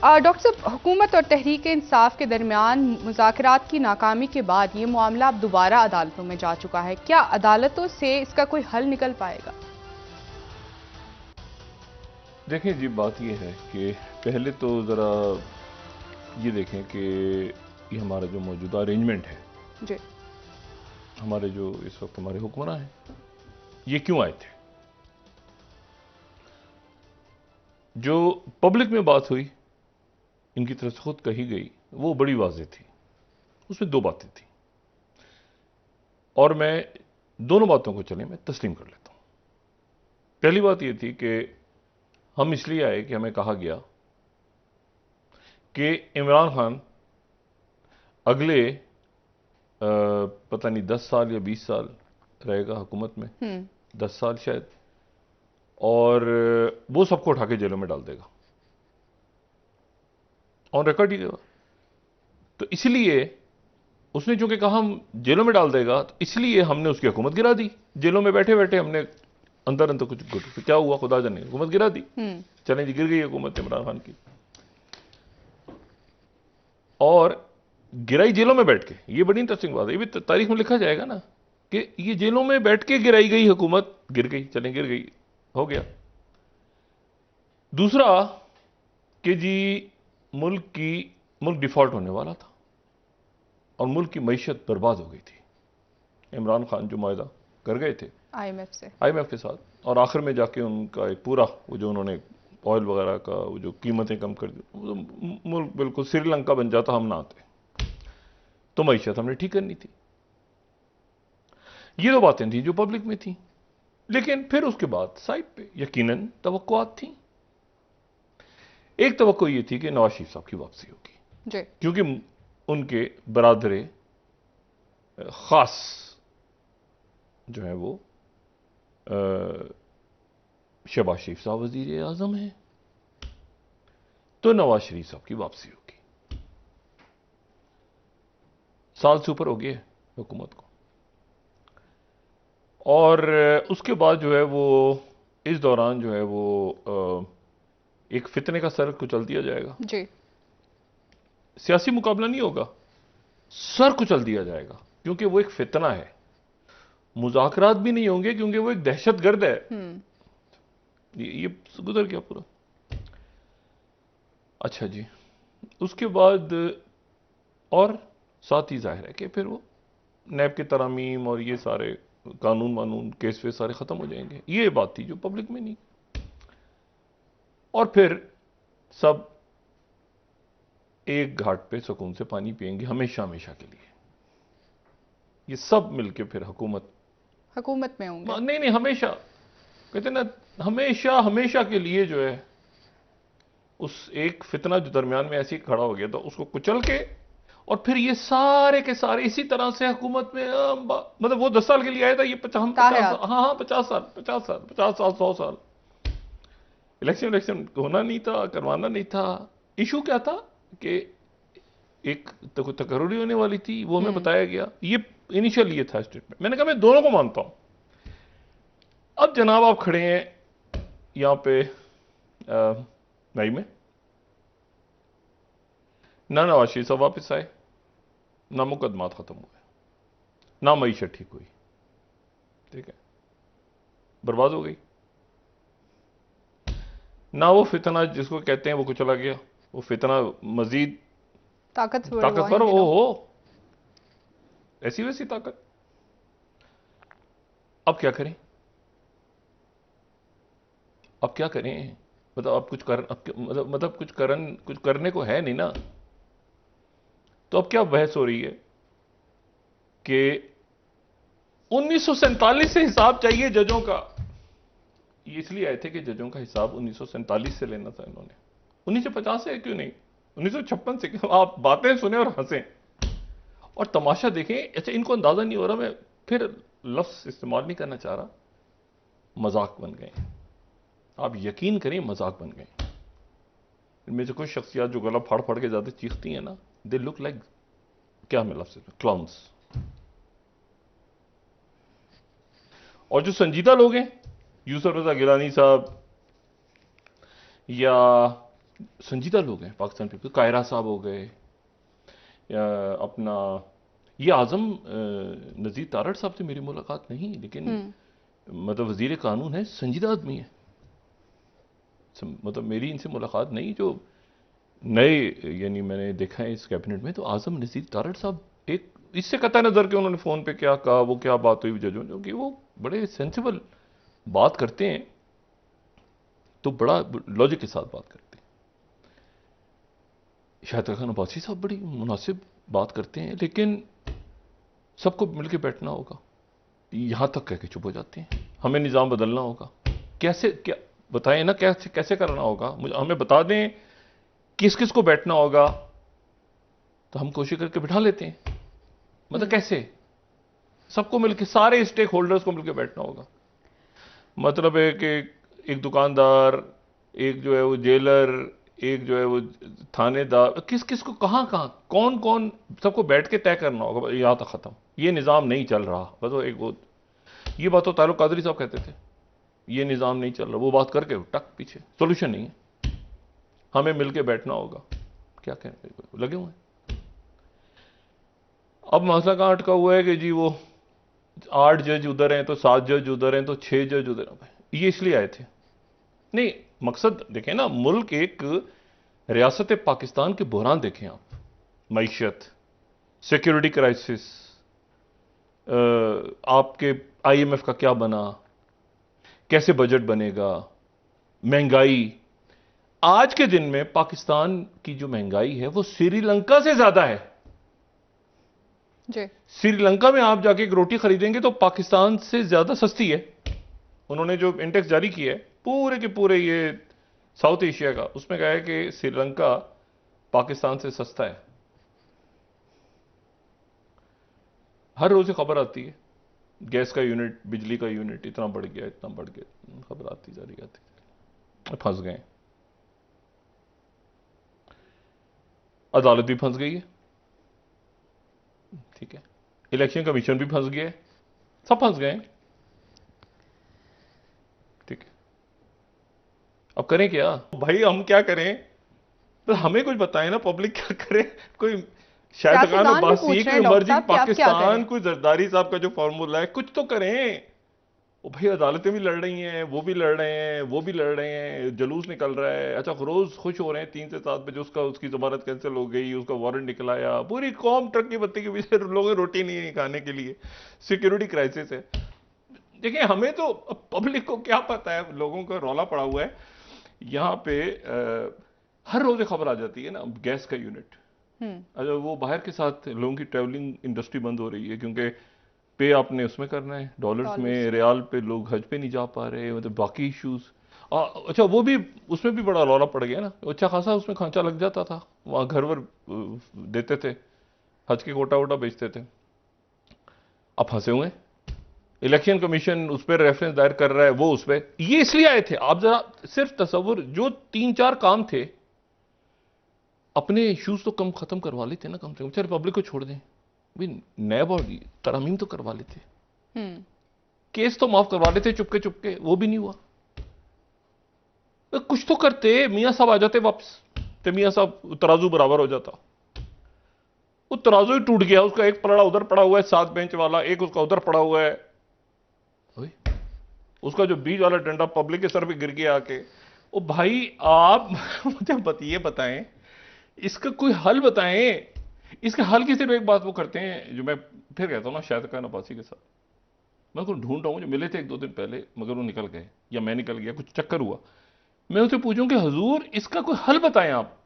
Doctor साहब, हुकूमत और तहरीक इंसाफ के दरमियान मुज़ाकरात की नाकामी के बाद ये मामला अब दोबारा अदालतों में जा चुका है। क्या अदालतों से इसका कोई हल निकल पाएगा? देखिए जी, बात ये है कि पहले तो ज़रा ये देखें कि ये हमारा जो मौजूदा अरेंजमेंट है, जी। हमारे जो इस वक्त हमारे हुक्मरान हैं, ये क्यों आए थे? जो पब्लिक में बात हुई, इनकी तरफ से खुद कही गई, वो बड़ी वाज़ेह थी। उसमें दो बातें थी और मैं दोनों बातों को चलें मैं तस्लीम कर लेता हूं। पहली बात ये थी कि हम इसलिए आए कि हमें कहा गया कि इमरान खान अगले पता नहीं 10 साल या 20 साल रहेगा हुकूमत में, 10 साल शायद, और वो सबको उठा के जेलों में डाल देगा, ऑन रिकॉर्ड ही देगा। तो इसलिए उसने चूंकि कहा हम जेलों में डाल देगा, तो इसलिए हमने उसकी हुकूमत गिरा दी। जेलों में बैठे बैठे हमने अंदर अंदर कुछ क्या हुआ खुदा जाने, हुकूमत गिरा दी। चलें जी, गिर गई हुकूमत इमरान खान की, और गिराई जेलों में बैठ के। ये बड़ी इंटरेस्टिंग बात है, ये भी तारीख में लिखा जाएगा ना कि ये जेलों में बैठ के गिराई गई हुकूमत गिर गई, चलें गिर गई, हो गया। दूसरा कि जी मुल्क डिफॉल्ट होने वाला था और मुल्क की मईशत बर्बाद हो गई थी। इमरान खान जो मुआहदा कर गए थे आईएमएफ के साथ, और आखिर में जाके उनका एक पूरा वो जो उन्होंने ऑयल वगैरह का वो जो कीमतें कम कर दी, मुल्क बिल्कुल श्रीलंका बन जाता हम ना आते। तो मईशत हमने ठीक करनी थी। ये दो बातें थी जो पब्लिक में थी। लेकिन फिर उसके बाद साइड पे यकीनन तवक्कुआत थी। एक तवक्को ये थी कि नवाज शरीफ साहब की वापसी होगी, क्योंकि उनके बरादरे खास जो है वो शहबाज शरीफ साहब वजीर आजम हैं, तो नवाज शरीफ साहब की वापसी होगी। साल से ऊपर हो गए हुकूमत को, और उसके बाद जो है वो इस दौरान जो है वो एक फितने का सर कुचल दिया जाएगा जी। सियासी मुकाबला नहीं होगा, सर कुचल दिया जाएगा, क्योंकि वो एक फितना है। मुज़ाकरात भी नहीं होंगे क्योंकि वो एक दहशतगर्द है। ये गुजर गया पूरा। अच्छा जी, उसके बाद और साथ ही जाहिर है कि फिर वो नैब के तरामीम और ये सारे कानून वानून केस वे सारे खत्म हो जाएंगे। ये बात थी जो पब्लिक में नहीं। और फिर सब एक घाट पे सुकून से पानी पिएंगे हमेशा हमेशा के लिए। ये सब मिलके फिर हुकूमत में होंगे। नहीं, हमेशा कहते ना, हमेशा हमेशा के लिए जो है उस एक फितना जो दरमियान में ऐसे ही खड़ा हो गया था उसको कुचल के, और फिर ये सारे के सारे इसी तरह से हुकूमत में मतलब वो 10 साल के लिए आया था, ये 50 साल 100 साल इलेक्शन होना नहीं था, करवाना नहीं था। इशू क्या था कि एक तकर्री होने वाली थी, वो हमें बताया गया। ये इनिशियल ये था स्टेटमेंट। मैंने कहा मैं दोनों को मानता हूं। अब जनाब आप खड़े हैं यहां पे मई में, ना नवाज शरीफ साहब वापस आए, ना मुकदमात खत्म हुए, ना मईशत ठीक हुई, ठीक है, बर्बाद हो गई। ना वो फितना जिसको कहते हैं वो कुछ चला गया, वो फितना मजीद ताकतवर हो, ऐसी वैसी ताकत। अब क्या करें, अब क्या करें? मतलब अब कुछ कर, अब मतलब कुछ करने को है नहीं ना। तो अब क्या बहस हो रही है कि 1947 से हिसाब चाहिए जजों का। ये इसलिए आए थे कि जजों का हिसाब 1947 से लेना था इन्होंने। 1950 से क्यों नहीं, 1956 से क्यों? आप बातें सुने और हंसें और तमाशा देखें। अच्छा, इनको अंदाजा नहीं हो रहा, मैं फिर लफ्ज इस्तेमाल नहीं करना चाह रहा, मजाक बन गए। आप यकीन करें, मजाक बन गए। इनमें से कुछ शख्सियात जो गला फाड़ फाड़ के ज्यादा चीखती हैं ना, दे लुक लाइक, क्या मैं लफ्ज, क्लाउन्स। और जो संजीदा लोग हैं, यूसुफ रजा गिलानी साहब या संजीदा लोग हैं पाकिस्तान पीपल, कायरा साहब हो गए, या अपना ये आजम नज़ीर तारड़ साहब से मेरी मुलाकात नहीं, लेकिन मतलब वजीर कानून है, संजीदा आदमी है, मतलब मेरी इनसे मुलाकात नहीं। जो नए यानी मैंने देखा है इस कैबिनेट में, तो आजम नज़ीर तारड़ साहब एक इससे कतई नज़र के उन्होंने फ़ोन पे क्या कहा, वो क्या बात हुई जजों, क्योंकि वो बड़े सेंसिबल बात करते हैं, तो बड़ा लॉजिक के साथ बात करते हैं। शाहिद खान अब्बासी साहब बड़ी मुनासिब बात करते हैं, लेकिन सबको मिलकर बैठना होगा, यहां तक कह के चुप हो जाते हैं। हमें निज़ाम बदलना होगा, कैसे, क्या बताएं ना, कैसे कैसे करना होगा, मुझे हमें बता दें किस किस को बैठना होगा, तो हम कोशिश करके बिठा लेते हैं। मतलब कैसे सबको मिलकर, सारे स्टेक होल्डर्स को मिलकर बैठना होगा। मतलब है कि एक दुकानदार, एक जो है वो जेलर, एक जो है वो थानेदार, किस किस को कहां कहां कौन कौन, सबको बैठ के तय करना होगा। यहां तक खत्म, ये निज़ाम नहीं चल रहा। बस वो एक वो ये बात तो तारुक कादरी साहब कहते थे, ये निज़ाम नहीं चल रहा, वो बात करके टक पीछे, सोल्यूशन नहीं है, हमें मिलके बैठना होगा। क्या कहें, लगे हुए हैं। अब मसला कहां अटका हुआ है कि जी वो 8 जज उधर हैं, तो 7 जज उधर हैं, तो 6 जज उधर हैं। ये इसलिए आए थे नहीं, मकसद देखें ना, मुल्क एक रियासत पाकिस्तान के बहरान देखें आप, मईशत, सिक्योरिटी क्राइसिस, आपके आईएमएफ का क्या बना, कैसे बजट बनेगा, महंगाई। आज के दिन में पाकिस्तान की जो महंगाई है वो श्रीलंका से ज्यादा है जी। श्रीलंका में आप जाके एक रोटी खरीदेंगे तो पाकिस्तान से ज्यादा सस्ती है। उन्होंने जो इंडेक्स जारी किया है पूरे के पूरे ये साउथ एशिया का, उसमें कहा है कि श्रीलंका पाकिस्तान से सस्ता है। हर रोज खबर आती है, गैस का यूनिट, बिजली का यूनिट इतना बढ़ गया, इतना बढ़ गया, खबर आती जा रही आती, फंस गए। अदालत भी फंस गई है, ठीक है, इलेक्शन कमीशन भी फंस गया है, सब फंस गए, ठीक है। अब करें क्या भाई, हम क्या करें, तो हमें कुछ बताएं ना, पब्लिक क्या करे। कोई शाहिद खान अब्बासी, कोई इमर्जिंग पाकिस्तान, कोई जरदारी साहब का जो फॉर्मूला है, कुछ तो करें। वो भाई अदालतें भी लड़ रही हैं, वो भी लड़ रहे हैं, वो भी लड़ रहे हैं, जुलूस निकल रहा है। अच्छा, रोज खुश हो रहे हैं 3 से 7 बजे उसकी जमानत कैंसिल हो गई, उसका वारंट निकल आया, पूरी कौम ट्रक की बत्ती के पीछे, लोगों रोटी नहीं खाने के लिए, सिक्योरिटी क्राइसिस है। देखिए, हमें तो पब्लिक को क्या पता है, लोगों का रौला पड़ा हुआ है यहां पे। हर रोज खबर आ जाती है ना, गैस का यूनिट, अच्छा वो बाहर के साथ लोगों की ट्रैवलिंग इंडस्ट्री बंद हो रही है, क्योंकि पे आपने उसमें करना है डॉलर्स में, रियाल पे लोग हज पे नहीं जा पा रहे, मतलब बाकी इश्यूज। अच्छा वो भी, उसमें भी बड़ा रौला पड़ गया ना, अच्छा खासा उसमें खांचा लग जाता था, वहां घर वर देते थे, हज के कोटा वोटा बेचते थे। अब फंसे हुए, इलेक्शन कमीशन उस पर रेफरेंस दायर कर रहा है, वो उस पर, ये इसलिए आए थे। आप जरा सिर्फ तस्वुर, जो 3-4 काम थे, अपने इश्यूज तो कम खत्म करवा लेते ना, कम से कम, चाहे रिपब्लिक को छोड़ दें, नैब और तरमीम तो करवा लेते, केस तो माफ करवा लेते चुपके चुपके, वो भी नहीं हुआ। कुछ तो करते, मियां साहब आ जाते वापस, तो मियां साहब तराजू बराबर हो जाता। वो तराजू ही टूट गया, उसका एक पलड़ा उधर पड़ा हुआ है 7 बेंच वाला, एक उसका उधर पड़ा हुआ है, उसका जो बीच वाला डंडा पब्लिक के सर पे गिर गया आके। ओ भाई, आप मुझे ये बताएं, इसका कोई हल बताएं। इसका हल की सिर्फ एक बात वो करते हैं, जो मैं फिर कहता हूं ना, शाहिद खान अब्बासी के साथ मैं उनको ढूंढ रहा हूं, जो मिले थे 1-2 दिन पहले, मगर वो निकल गए या मैं निकल गया, कुछ चक्कर हुआ। मैं उनसे पूछूं कि हुजूर इसका कोई हल बताएं आप।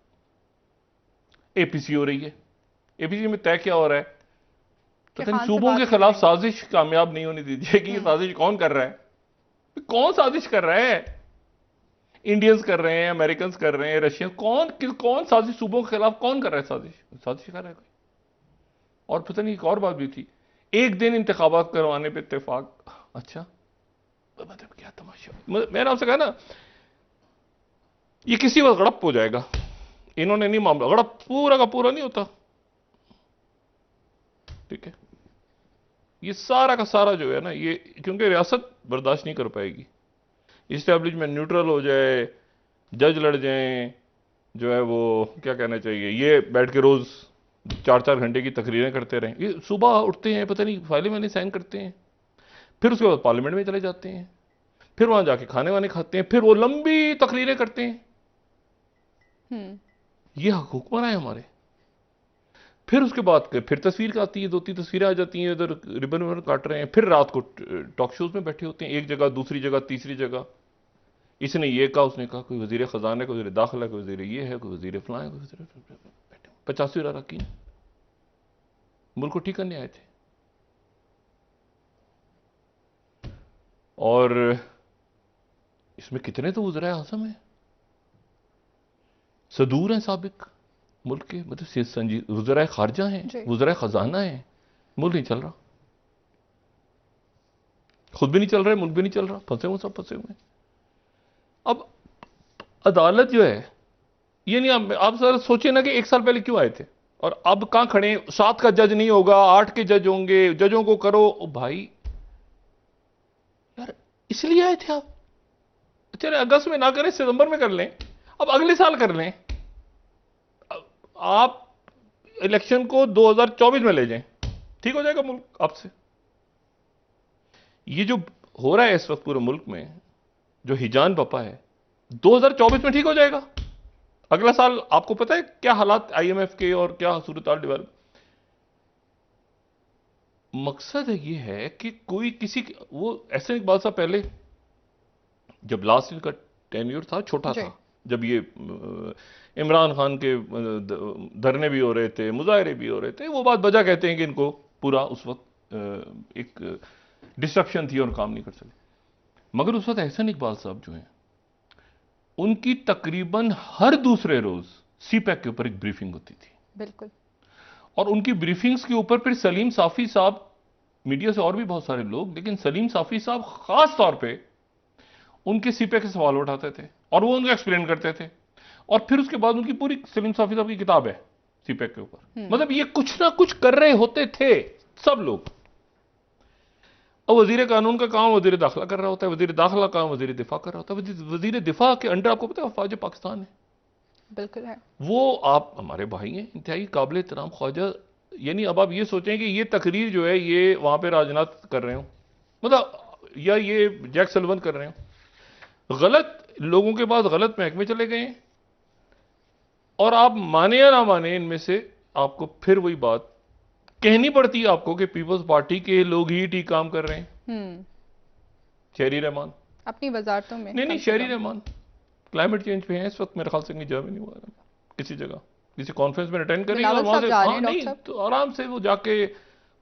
एपीसी हो रही है, एपीसी में तय क्या हो रहा है, पता नहीं, सूबों के खिलाफ साजिश कामयाब नहीं होने दीजिए कि ये साजिश कौन कर रहा है, कौन साजिश कर रहा है। इंडियंस कर रहे हैं, अमेरिकन कर रहे हैं, रशियन, कौन साजिश, सूबों के खिलाफ कौन कर रहा है साजिश कर रहा है कोई। और पता नहीं एक और बात भी थी, एक दिन इंतखाबात करवाने पे इत्तेफाक। अच्छा, मतलब क्या तमाशा। मैंने आपसे कहा ना, ये किसी वक्त गड़प हो जाएगा, इन्होंने नहीं मामला, गड़प पूरा का पूरा नहीं होता, ठीक है। ये सारा का सारा जो है ना, ये क्योंकि रियासत बर्दाश्त नहीं कर पाएगी, इस्टेब्लिशमेंट न्यूट्रल हो जाए, जज लड़ जाएं, जो है वो क्या कहना चाहिए, ये बैठ के रोज 4-4 घंटे की तकरीरें करते रहें। ये सुबह उठते हैं, पता नहीं फाइलें वाइलें साइन करते हैं, फिर उसके बाद पार्लियामेंट में चले जाते हैं, फिर वहां जाके खाने वाने खाते हैं, फिर वो लंबी तकरीरें करते हैं। ये हुक्मरान है हमारे। फिर उसके बाद फिर तस्वीर आती है, 2-3 तस्वीरें आ जाती हैं, इधर रिबन विबन काट रहे हैं, फिर रात को टॉक शोज में बैठे होते हैं, एक जगह, दूसरी जगह, तीसरी जगह। इसने ये कहा, उसने कहा, कोई वजीर खजाना है, कोई वजीर दाखिला, कोई वजीर ये है, कोई वजीर फलां है, कोई वजीर 85 अरकान मुल्क को ठीक करने आए थे। और इसमें कितने तो वज़राए आज़म हैं, सदूर हैं साबिक मुल्क के, मतलब वज़राए खारजा हैं, वज़राए खजाना हैं, मुल्क नहीं चल रहा, खुद भी नहीं चल रहा है, मुल्क भी नहीं चल रहा, फंसे हुए सब फंसे हुए। अब अदालत जो है, ये नहीं, आप जरा सोचिए ना कि 1 साल पहले क्यों आए थे और अब कहां खड़े हैं। 7 का जज नहीं होगा, 8 के जज होंगे, जजों को करो। ओ भाई यार, इसलिए आए थे आप? चले अगस्त में ना करें, सितंबर में कर लें, अब अगले साल कर लें, आप इलेक्शन को 2024 में ले जाएं, ठीक हो जाएगा मुल्क आपसे। ये जो हो रहा है इस वक्त पूरे मुल्क में, जो हिजान बपा है, 2024 में ठीक हो जाएगा। अगला साल आपको पता है क्या हालात IMF के और क्या सूरत डेवलप। मकसद ये है कि कोई किसी वो ऐसे इकबाल साहब पहले जब लास्ट इनका टेन्योर था, छोटा था, जब ये इमरान खान के धरने भी हो रहे थे, मुजाहरे भी हो रहे थे, वो बात वजह कहते हैं कि इनको पूरा उस वक्त एक डिस्ट्रक्शन थी और काम नहीं कर सके। मगर उस वक्त एहसन इकबाल साहब जो हैं, उनकी तकरीबन हर दूसरे रोज CPAC के ऊपर एक ब्रीफिंग होती थी। बिल्कुल। और उनकी ब्रीफिंग्स के ऊपर फिर सलीम साफी साहब, मीडिया से और भी बहुत सारे लोग, लेकिन सलीम साफी साहब खास तौर पे उनके CPAC के सवाल उठाते थे और वो उनको एक्सप्लेन करते थे। और फिर उसके बाद उनकी पूरी सलीम साफी साहब की किताब है CPAC के ऊपर। मतलब ये कुछ ना कुछ कर रहे होते थे सब लोग। अब वजीर कानून का काम वजीर दाखिला कर रहा होता है, वजीर दाखिला का काम वजीर दिफा कर रहा होता है। वजीर दिफा के अंडर आपको पता है फौज पाकिस्तान है। बिल्कुल है। वो आप हमारे भाई हैं, इंतहाई काबिल एहतराम ख्वाजा। यानी अब आप ये सोचें कि ये तकरीर जो है ये वहां पे राजनाथ कर रहे हो, मतलब या ये जैक सल्वन कर रहे हो, गलत लोगों के पास गलत महकमे चले गए हैं। और आप माने या ना माने, इनमें से आपको फिर वही बात कहनी पड़ती है आपको कि पीपल्स पार्टी के लोग ही ठीक काम कर रहे हैं। शहरी रहमान अपनी वजारतों में, नहीं शहरी रहमान क्लाइमेट चेंज पे हैं इस वक्त, मेरे ख्याल से नहीं हुआ किसी जगह, किसी कॉन्फ्रेंस में अटेंड करेंगे और वहां से नहीं तो आराम से वो जाके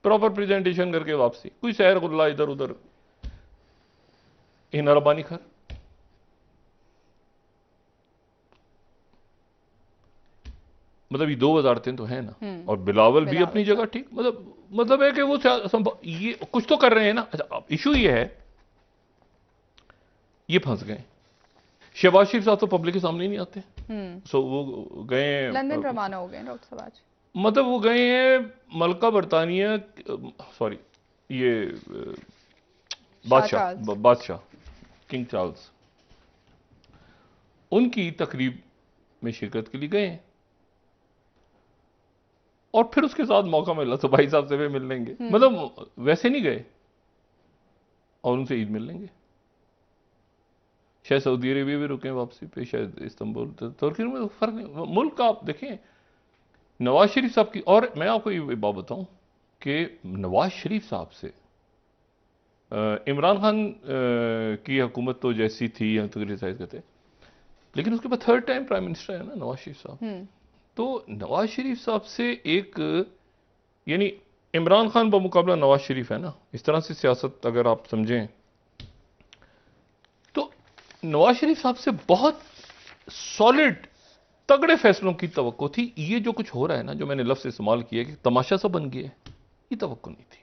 प्रॉपर प्रेजेंटेशन करके वापसी, कोई सैर गुल्ला इधर उधर हिनारबानी खर। मतलब ये 2 वजारतें तो हैं ना, और बिलावल भी अपनी जगह ठीक, मतलब है कि वो ये कुछ तो कर रहे हैं ना। अच्छा, इशू ये है, ये फंस गए। शहबाज शरीफ साहब तो पब्लिक के सामने ही नहीं आते। सो वो गए लंदन रवाना हो गए डॉक्टर साहब आज, मतलब वो गए हैं मलका बरतानिया, सॉरी ये बादशाह किंग चार्ल्स, उनकी तकरीब में शिरकत के लिए गए हैं। और फिर उसके साथ मौका मिला तो भाई साहब से भी मिल लेंगे, मतलब वैसे नहीं गए और उनसे ईद मिल लेंगे। शायद सऊदी अरेबिया भी रुके वापसी पे, शायद इस्तांबुल, तुर्की में फर्क नहीं। मुल्क का आप देखें, नवाज शरीफ साहब की, और मैं आपको ये बात बताऊं कि नवाज शरीफ साहब से इमरान खान की हुकूमत तो जैसी थी या तो क्रिटिसाइज करते, लेकिन उसके बाद 3rd टाइम प्राइम मिनिस्टर है ना नवाज शरीफ साहब। तो नवाज शरीफ साहब से एक, यानी इमरान खान बमुकाबला नवाज शरीफ है ना, इस तरह से सियासत अगर आप समझें तो नवाज शरीफ साहब से बहुत सॉलिड तगड़े फैसलों की तवक्को थी। ये जो कुछ हो रहा है ना, जो मैंने लफ्ज़ इस्तेमाल किया कि तमाशा सा बन गया है, ये तवक्को नहीं थी।